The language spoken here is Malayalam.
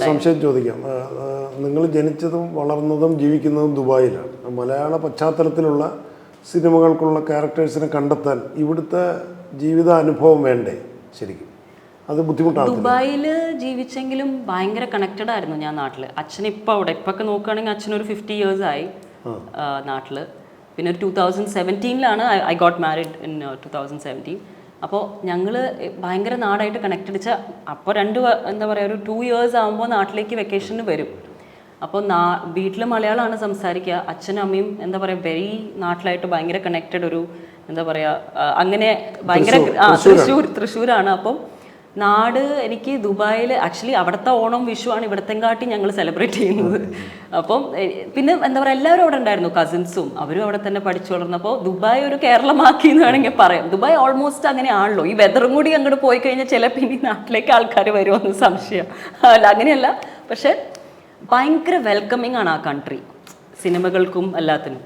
സംശയം ചോദിക്കാം. നിങ്ങൾ ജനിച്ചതും വളർന്നതും ജീവിക്കുന്നതും ദുബായിലാണ്. മലയാള പശ്ചാത്തലത്തിലുള്ള സിനിമകൾക്കുള്ള ക്യാരക്ടേഴ്സിനെ കണ്ടെത്താൻ ഇവിടുത്തെ ജീവിത അനുഭവം വേണ്ടേ? ശരിക്കും അത് ബുദ്ധിമുട്ടാണ്. ദുബായിൽ ജീവിച്ചെങ്കിലും ഭയങ്കര കണക്റ്റഡ് ആയിരുന്നു ഞാൻ നാട്ടിൽ. അച്ഛൻ ഇപ്പോൾ അവിടെ ഇപ്പൊക്കെ നോക്കുകയാണെങ്കിൽ അച്ഛനൊരു 50 years ആയി നാട്ടിൽ. പിന്നെ ഒരു 2017 ഐ ഗോട്ട് മാരിഡ് ഇൻ 2017. അപ്പോൾ ഞങ്ങൾ ഭയങ്കര നാടായിട്ട് കണക്റ്റഡ് വെച്ചാൽ അപ്പോൾ എന്താ പറയുക, ഒരു 2 years ആകുമ്പോൾ നാട്ടിലേക്ക് വെക്കേഷന് വരും. അപ്പോൾ വീട്ടിൽ മലയാളമാണ് സംസാരിക്കുക. അച്ഛനും അമ്മയും എന്താ പറയുക വെരി നാട്ടിലായിട്ട് ഭയങ്കര കണക്റ്റഡ്. ഒരു എന്താ പറയുക അങ്ങനെ ഭയങ്കര തൃശ്ശൂരാണ്. അപ്പം നാട് എനിക്ക് ദുബായിൽ ആക്ച്വലി അവിടുത്തെ ഓണം വിഷുവാണ് ഇവിടത്തെങ്കാട്ടി ഞങ്ങൾ സെലിബ്രേറ്റ് ചെയ്യുന്നത്. അപ്പം പിന്നെ എന്താ പറയുക എല്ലാവരും അവിടെ ഉണ്ടായിരുന്നു, കസിൻസും അവരും അവിടെ തന്നെ പഠിച്ചു വളർന്നപ്പോൾ ദുബായ് ഒരു കേരളമാക്കി എന്ന് വേണമെങ്കിൽ പറയാം. ദുബായ് ഓൾമോസ്റ്റ് അങ്ങനെ ആണല്ലോ. ഈ വെതറും കൂടി അങ്ങോട്ട് പോയി കഴിഞ്ഞാൽ ചിലപ്പോൾ ഇനി നാട്ടിലേക്ക് ആൾക്കാർ വരുമെന്ന് സംശയം. അല്ല അങ്ങനെയല്ല, പക്ഷെ ഭയങ്കര വെൽക്കമിങ് ആണ് ആ കൺട്രി, സിനിമകൾക്കും എല്ലാത്തിനും.